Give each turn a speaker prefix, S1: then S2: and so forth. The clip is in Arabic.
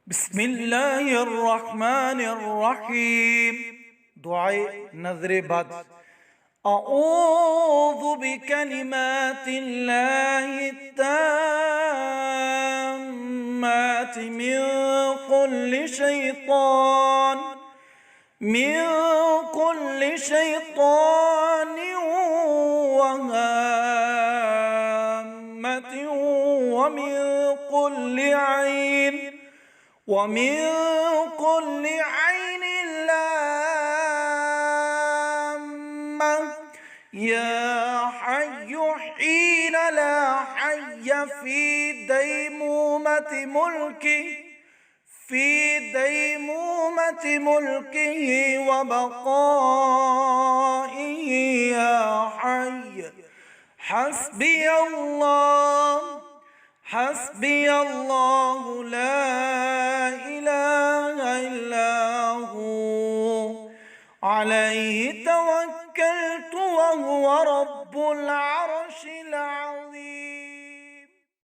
S1: بسم الله الرحمن الرحيم. دعاء نذر بد. أعوذ بكلمات الله التامات من كل شيطان وهامة ومن كل عين لامة يا حي حين لا حي في ديمومة ملكه وبقائه يا حي. حسبي الله لا إله إلا هو عليه توكلت وهو رب العرش العظيم.